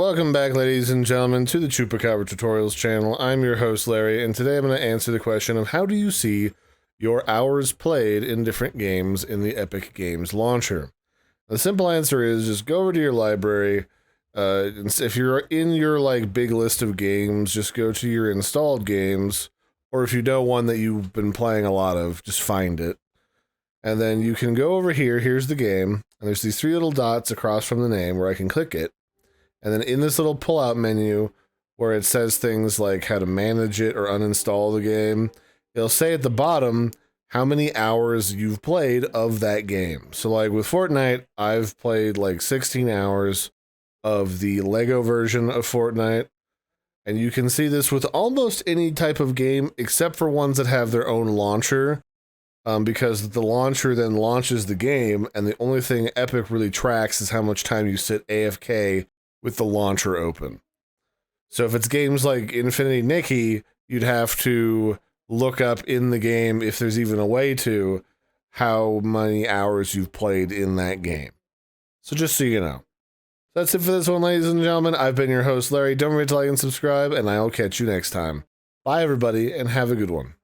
Welcome back, ladies and gentlemen, to the Chupacabra Tutorials channel. I'm your host, Larry, and today I'm going to answer the question of how do you see your hours played in different games in the Epic Games launcher? The simple answer is just go over to your library. If you're in your big list of games, just go to your installed games, or if you know one that you've been playing a lot of, just find it. And then you can go over here, here's the game, and there's these three little dots across from the name where I can click it. And then in this little pull-out menu where it says things like how to manage it or uninstall the game, it'll say at the bottom how many hours you've played of that game. So like with Fortnite, I've played like 16 hours of the Lego version of Fortnite. And you can see this with almost any type of game except for ones that have their own launcher. Because the launcher then launches the game, and the only thing Epic really tracks is how much time you sit AFK with the launcher open. So if it's games like Infinity Nikki, you'd have to look up in the game, if there's even a way to, how many hours you've played in that game. So just so you know. That's it for this one, ladies and gentlemen. I've been your host, Larry. Don't forget to like and subscribe, and I'll catch you next time. Bye, everybody, and have a good one.